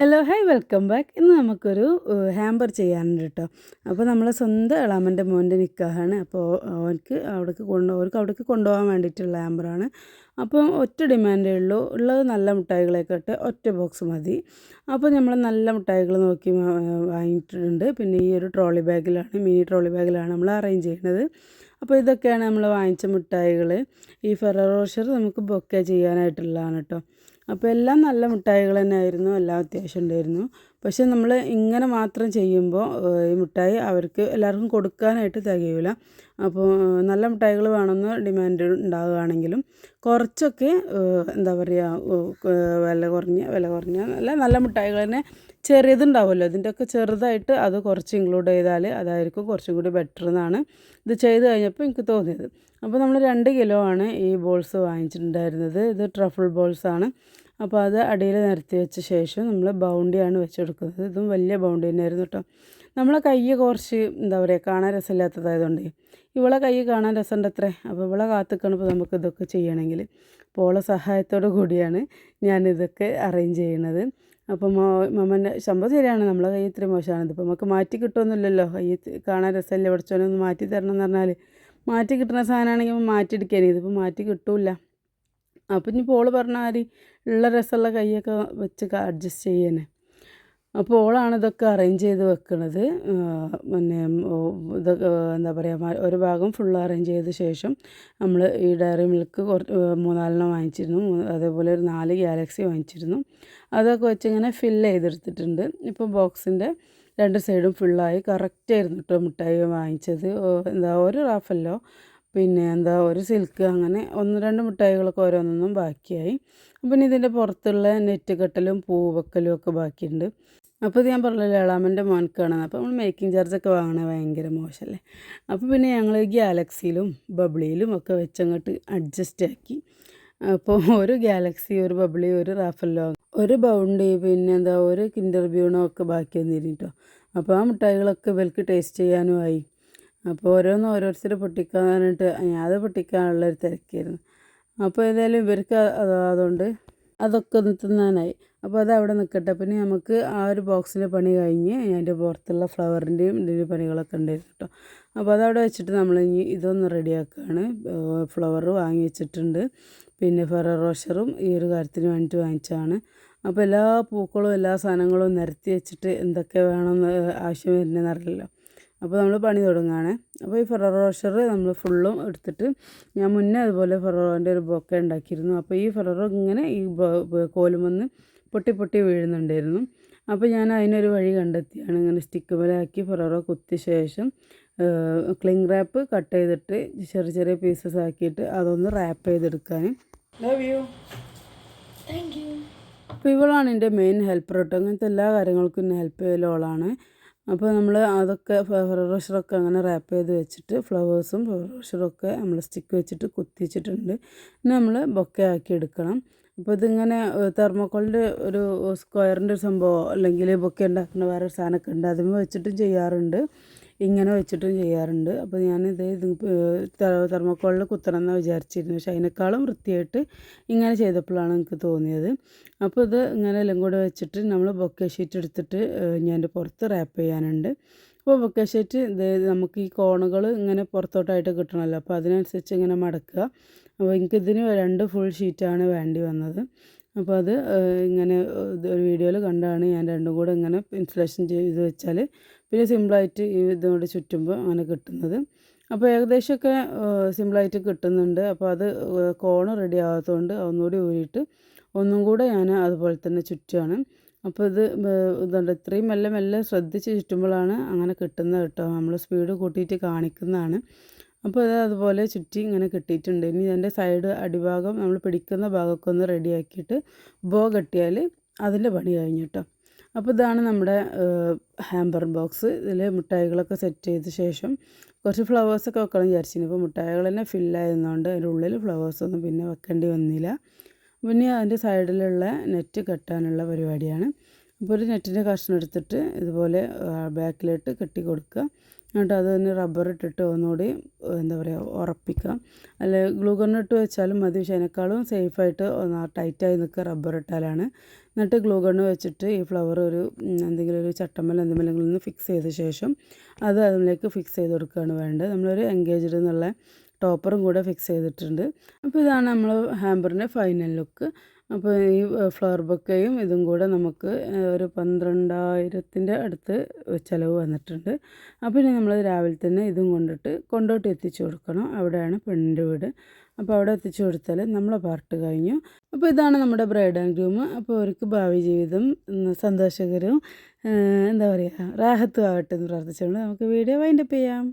Hello hi welcome back. ഇന്ന് നമുക്കൊരു hamper ചെയ്യാനുണ്ട് കേട്ടോ. അപ്പോൾ നമ്മളെ സ്വന്തം എളാമൻ്റെ മോൻ്റെ നിക്കാഹാണ്. അപ്പോൾ അവർക്ക് അവിടേക്ക് കൊണ്ടുപോകാൻ വേണ്ടിയിട്ടുള്ള ഹാമ്പറാണ്. അപ്പോൾ ഒറ്റ ഡിമാൻഡേ ഉള്ളൂ. ഉള്ളത് നല്ല മിഠായികളായിക്കോട്ടെ, ഒറ്റ ബോക്സ് മതി. അപ്പോൾ നമ്മൾ നല്ല മിഠായികൾ നോക്കി വാങ്ങിയിട്ടുണ്ട്. പിന്നെ ഈ ഒരു മിനി ട്രോളി ബാഗിലാണ് നമ്മൾ അറേഞ്ച് ചെയ്യുന്നത്. അപ്പോൾ ഇതൊക്കെയാണ് നമ്മൾ വാങ്ങിച്ച മിഠായികൾ. ഈ ഫെററോ റോഷർ നമുക്ക് ബൊക്കെ ചെയ്യാനായിട്ടുള്ളതാണ് കേട്ടോ. അപ്പോൾ എല്ലാം നല്ല മിഠായികൾ തന്നെയായിരുന്നു, എല്ലാം അത്യാവശ്യം ഉണ്ടായിരുന്നു. പക്ഷേ നമ്മൾ ഇങ്ങനെ മാത്രം ചെയ്യുമ്പോൾ ഈ മിഠായി അവർക്ക് എല്ലാവർക്കും കൊടുക്കാനായിട്ട് തികയില്ല. അപ്പോൾ നല്ല മിഠായികൾ വേണമെന്ന് ഡിമാൻഡ് ഉണ്ടാവുകയാണെങ്കിലും കുറച്ചൊക്കെ എന്താ പറയുക, വില കുറഞ്ഞ നല്ല മിഠായികൾ തന്നെ ചെറിയതുണ്ടാവുമല്ലോ, ഇതിൻ്റെയൊക്കെ ചെറുതായിട്ട് അത് കുറച്ച് ഇൻക്ലൂഡ് ചെയ്താൽ അതായിരിക്കും കുറച്ചും കൂടി ബെറ്റർ എന്നാണ് ഇത് ചെയ്ത് കഴിഞ്ഞപ്പോൾ എനിക്ക് തോന്നിയത്. അപ്പോൾ നമ്മൾ 2 കിലോ ആണ് ഈ ബോൾസ് വാങ്ങിച്ചിട്ടുണ്ടായിരുന്നത്. ഇത് ട്രഫിൾ ബോൾസാണ്. അപ്പോൾ അത് അടിയിൽ നിരത്തി വെച്ച ശേഷം നമ്മൾ ബൗണ്ടിയാണ് വെച്ചെടുക്കുന്നത്. ഇതും വലിയ ബൗണ്ടി തന്നെയായിരുന്നു കേട്ടോ. നമ്മളെ കൈ കുറച്ച് എന്താ പറയുക, കാണാൻ രസമില്ലാത്തതായതുകൊണ്ട് ഇവളെ കൈ കാണാൻ രസമുണ്ട് അത്രേ. അപ്പോൾ ഇവളെ കാത്തിക്കണം ഇപ്പോൾ നമുക്ക് ഇതൊക്കെ ചെയ്യണമെങ്കിൽ. അപ്പോൾ ഓളെ സഹായത്തോടു കൂടിയാണ് ഞാനിതൊക്കെ അറേഞ്ച് ചെയ്യണത്. അപ്പോൾ മമ്മൻ്റെ സംഭവം ശരിയാണ്, നമ്മളെ കൈ ഇത്രയും മോശമാണ്. ഇതിപ്പോൾ നമുക്ക് മാറ്റി കിട്ടുമൊന്നുമില്ലല്ലോ. കൈ കാണാൻ രസമല്ലേ, പഠിച്ചോനെ ഒന്ന് മാറ്റി തരണം എന്ന് പറഞ്ഞാൽ മാറ്റി കിട്ടുന്ന സാധനമാണെങ്കിൽ മാറ്റിയെടുക്കാൻ, ഇതിപ്പോൾ മാറ്റി കിട്ടില്ല. അപ്പം ഇനി ഓള് പറഞ്ഞ മാതിരി ഉള്ള രസമുള്ള കൈയൊക്കെ വെച്ച് അഡ്ജസ്റ്റ് ചെയ്യാനേ. അപ്പോൾ ഓളാണ് ഇതൊക്കെ അറേഞ്ച് ചെയ്ത് വെക്കുന്നത്. പിന്നെ ഇതൊക്കെ എന്താ പറയുക, ഒരു ഭാഗം ഫുൾ അറേഞ്ച് ചെയ്ത ശേഷം നമ്മൾ ഈ ഡയറി മിൽക്ക് 3-4 വാങ്ങിച്ചിരുന്നു. അതേപോലെ ഒരു 4 ഗാലക്സി വാങ്ങിച്ചിരുന്നു. അതൊക്കെ വെച്ച് ഇങ്ങനെ ഫില്ല് ചെയ്തെടുത്തിട്ടുണ്ട്. ഇപ്പോൾ ബോക്സിൻ്റെ 2 സൈഡും ഫുള്ളായി. കറക്റ്റായിരുന്നു കേട്ടോ മിഠായി വാങ്ങിച്ചത്. ഒരു റാഫല്ലോ പിന്നെ ഒരു സിൽക്ക്, അങ്ങനെ 1-2 മിഠായികളൊക്കെ ഓരോന്നൊന്നും ബാക്കിയായി. പിന്നെ ഇതിൻ്റെ പുറത്തുള്ള നെറ്റ് കെട്ടലും പൂ വെക്കലും ഒക്കെ ബാക്കിയുണ്ട്. അപ്പോൾ ഇത് ഞാൻ പറഞ്ഞല്ലോ എളാമൻ്റെ മോൻക്കാണ്. അപ്പോൾ നമ്മൾ മേക്കിംഗ് ചാർജൊക്കെ വാങ്ങണത് ഭയങ്കര മോശമല്ലേ. അപ്പോൾ പിന്നെ ഞങ്ങൾ ഗാലക്സിയിലും ബബിളിയിലും ഒക്കെ വെച്ചങ്ങോട്ട് അഡ്ജസ്റ്റ് ആക്കി. അപ്പോൾ ഒരു ഗാലക്സി, ഒരു ബബിളി, ഒരു റാഫല്ലോ, ഒരു ബൗണ്ടി, പിന്നെ ഒരു കിൻഡർ ബ്യൂണോ ഒക്കെ ബാക്കി വന്നിരുന്നു. അപ്പോൾ ആ മിഠായികളൊക്കെ ഇവർക്ക് ടേസ്റ്റ് ചെയ്യാനും ആയി. അപ്പോൾ ഓരോരുത്തർ പൊട്ടിക്കാനായിട്ട് അത് പൊട്ടിക്കാനുള്ളൊരു തിരക്കായിരുന്നു. അപ്പോൾ ഏതായാലും ഇവർക്ക് അതുകൊണ്ട് അതൊക്കെ ഒന്ന് തിന്നാനായി. അപ്പോൾ അത് അവിടെ നിൽക്കട്ടെ. പിന്നെ നമുക്ക് ആ ഒരു ബോക്സിൻ്റെ പണി കഴിഞ്ഞ് അതിൻ്റെ പുറത്തുള്ള ഫ്ലവറിൻ്റെയും ഇതിൻ്റെ പണികളൊക്കെ ഉണ്ടായിരുന്നു കേട്ടോ. അപ്പോൾ അതവിടെ വെച്ചിട്ട് നമ്മൾ ഇനി ഇതൊന്ന് റെഡിയാക്കുകയാണ്. ഫ്ലവർ വാങ്ങി വെച്ചിട്ടുണ്ട്. പിന്നെ ഫെററോ റോഷറും ഈ ഒരു കാര്യത്തിന് വേണ്ടിയിട്ട് വാങ്ങിച്ചതാണ്. അപ്പോൾ എല്ലാ പൂക്കളും എല്ലാ സാധനങ്ങളും നിരത്തി വെച്ചിട്ട് എന്തൊക്കെ വേണമെന്ന് ആവശ്യം വരുന്നതെന്ന് അറിയില്ലല്ലോ. അപ്പോൾ നമ്മൾ പണി തുടങ്ങുകയാണ്. അപ്പോൾ ഈ ഫെററോ റോഷർ നമ്മൾ ഫുള്ളും എടുത്തിട്ട്, ഞാൻ മുന്നേ അതുപോലെ ഫെററോൻ്റെ ഒരു ബൊക്കെ ഉണ്ടാക്കിയിരുന്നു. അപ്പോൾ ഈ ഫെററോ ഇങ്ങനെ ഈ കോലുമെന്ന് പൊട്ടി പൊട്ടി വീഴുന്നുണ്ടായിരുന്നു. അപ്പോൾ ഞാൻ അതിനൊരു വഴി കണ്ടെത്തിയാണ്. ഇങ്ങനെ സ്റ്റിക്ക് മേലാക്കി ഫെററോ കുത്തിയ ശേഷം ക്ലിങ് റാപ്പ് കട്ട് ചെയ്തിട്ട് ചെറിയ ചെറിയ പീസസ് ആക്കിയിട്ട് അതൊന്ന് റാപ്പ് ചെയ്തെടുക്കാൻ. Love you. Thank you. അപ്പോൾ ഇവളാണ് എൻ്റെ മെയിൻ ഹെൽപ്പർ കേട്ടോ. അങ്ങനത്തെ എല്ലാ കാര്യങ്ങൾക്കും എന്നെ ഹെൽപ്പ് ചെയ്യലോളാണ്. അപ്പോൾ നമ്മൾ അതൊക്കെ ഫെററോ റോഷറൊക്കെ അങ്ങനെ റാപ്പ് ചെയ്ത് വെച്ചിട്ട് ഫ്ലവേഴ്സും ഫെററോ റോഷറൊക്കെ നമ്മൾ സ്റ്റിക്ക് വെച്ചിട്ട് കുത്തിച്ചിട്ടുണ്ട്. ഇനി നമ്മൾ ബൊക്കെ ആക്കി എടുക്കണം. അപ്പോൾ ഇതിങ്ങനെ തെർമോക്കോളിൻ്റെ ഒരു സ്ക്വയറിൻ്റെ ഒരു സംഭവമോ അല്ലെങ്കിൽ ബൊക്കെ ഉണ്ടാക്കുന്ന വേറൊരു സാധനമൊക്കെ ഉണ്ട്, അതിന് വെച്ചിട്ടും ചെയ്യാറുണ്ട്, ഇങ്ങനെ വെച്ചിട്ടും ചെയ്യാറുണ്ട്. അപ്പോൾ ഞാനിത് തെർമോക്കോളിൽ കുത്തണം എന്നാണ് വിചാരിച്ചിരുന്നു. പക്ഷേ അതിനേക്കാളും വൃത്തിയായിട്ട് ഇങ്ങനെ ചെയ്തപ്പോഴാണ് എനിക്ക് തോന്നിയത്. അപ്പോൾ ഇത് ഇങ്ങനെ എല്ലാം കൂടെ വെച്ചിട്ട് നമ്മൾ ബൊക്കെ ഷീറ്റ് എടുത്തിട്ട് ഞാൻ എൻ്റെ പുറത്ത് റാപ്പ് ചെയ്യാനുണ്ട്. അപ്പോൾ ബൊക്കെ ഷീറ്റ് നമുക്ക് ഈ കോണുകൾ ഇങ്ങനെ പുറത്തോട്ടായിട്ട് കിട്ടണമല്ലോ, അപ്പോൾ അതിനനുസരിച്ച് ഇങ്ങനെ മടക്കുക. അപ്പോൾ എനിക്കിതിന് 2 ഫുൾ ഷീറ്റാണ് വേണ്ടി വന്നത്. അപ്പോൾ അത് ഇങ്ങനെ ഒരു വീഡിയോയിൽ കണ്ടാണ് ഞാൻ രണ്ടും കൂടെ ഇങ്ങനെ ഇൻസുലേഷൻ ചെയ്ത് വെച്ചാൽ പിന്നെ സിമ്പിളായിട്ട് ഈ ഇതുകൊണ്ട് ചുറ്റുമ്പോൾ അങ്ങനെ കിട്ടുന്നത്. അപ്പോൾ ഏകദേശമൊക്കെ സിമ്പിളായിട്ട് കിട്ടുന്നുണ്ട്. അപ്പോൾ അത് കോണ് റെഡി ആകാത്തതുകൊണ്ട് ഒന്നുകൂടി ഊരിയിട്ട് ഒന്നും കൂടെ ഞാൻ അതുപോലെ തന്നെ ചുറ്റുകയാണ്. അപ്പോൾ ഇതുണ്ട്, ഇത്രയും മെല്ലെ മെല്ലെ ശ്രദ്ധിച്ച് ചുറ്റുമ്പോഴാണ് അങ്ങനെ കിട്ടുന്നത് കേട്ടോ. നമ്മൾ സ്പീഡ് കൂട്ടിയിട്ട് കാണിക്കുന്നതാണ്. അപ്പോൾ അത് അതുപോലെ ചുറ്റി ഇങ്ങനെ കിട്ടിയിട്ടുണ്ട്. ഇനി ഇതിൻ്റെ സൈഡ് അടിഭാഗം നമ്മൾ പിടിക്കുന്ന ഭാഗമൊക്കെ ഒന്ന് റെഡിയാക്കിയിട്ട് ബോ കെട്ടിയാൽ അതിൻ്റെ പണി കഴിഞ്ഞു കേട്ടോ. അപ്പോൾ ഇതാണ് നമ്മുടെ ഹാമ്പർ ബോക്സ്. ഇതിൽ മിഠായികളൊക്കെ സെറ്റ് ചെയ്ത ശേഷം കുറച്ച് ഫ്ലവേഴ്സൊക്കെ വെക്കണം വിചാരിച്ചിരുന്നു. ഇപ്പോൾ മിഠായികൾ തന്നെ ഫില്ലായിരുന്നതുകൊണ്ട് അതിൻ്റെ ഉള്ളിൽ ഫ്ലവേഴ്സൊന്നും പിന്നെ വെക്കേണ്ടി വന്നില്ല. പിന്നെ അതിൻ്റെ സൈഡിലുള്ള നെറ്റ് കെട്ടാനുള്ള പരിപാടിയാണ്. അപ്പോൾ ഒരു നെറ്റിൻ്റെ കഷ്ണം എടുത്തിട്ട് ഇതുപോലെ ബാക്കിലോട്ട് കെട്ടി കൊടുക്കുക. എന്നിട്ട് അതിന് റബ്ബർ ഇട്ടിട്ട് ഒന്നുകൂടി എന്താ പറയുക ഉറപ്പിക്കുക. അല്ലെങ്കിൽ ഗ്ലൂ ഗൺ ഇട്ട് വെച്ചാലും മതി. പക്ഷേ അതിനേക്കാളും സേഫായിട്ട് ടൈറ്റായി നിൽക്കുക റബ്ബർ ഇട്ടാലാണ്. എന്നിട്ട് ഗ്ലൂ ഗണ്ണ് വെച്ചിട്ട് ഈ ഫ്ലവർ ഒരു എന്തെങ്കിലും ഒരു ചട്ടമ്മൽ എന്തെങ്കിലും ഒന്ന് ഫിക്സ് ചെയ്ത ശേഷം അത് അതിലേക്ക് ഫിക്സ് ചെയ്ത് കൊടുക്കുകയാണ് വേണ്ടത്. നമ്മളൊരു എൻഗേജ്ഡ് എന്നുള്ള ടോപ്പറും കൂടെ ഫിക്സ് ചെയ്തിട്ടുണ്ട്. അപ്പോൾ ഇതാണ് നമ്മൾ ഹാമ്പറിൻ്റെ ഫൈനൽ ലുക്ക്. അപ്പോൾ ഈ ഫ്ലവർ ബൊക്കെയും ഇതും കൂടെ നമുക്ക് ഒരു 12,000 അടുത്ത് ചിലവ് വന്നിട്ടുണ്ട്. അപ്പോൾ ഇനി നമ്മൾ രാവിലെ തന്നെ ഇതും കൊണ്ടോട്ട് എത്തിച്ചു കൊടുക്കണം. അവിടെയാണ് പെണ്ണിൻ്റെ വീട്. അപ്പോൾ അവിടെ എത്തിച്ചു കൊടുത്താൽ നമ്മളെ പാർട്ട് കഴിഞ്ഞു. അപ്പോൾ ഇതാണ് നമ്മുടെ ബ്രൈഡ് ആൻഡ് ഗ്രൂം. അപ്പോൾ അവർക്ക് ഭാവി ജീവിതം സന്തോഷകരവും എന്താ പറയുക റാഹത്തും ആവട്ടെ എന്ന് പ്രാർത്ഥിച്ചുകൊണ്ട് നമുക്ക് വീഡിയോ വൈൻഡപ്പ് ചെയ്യാം.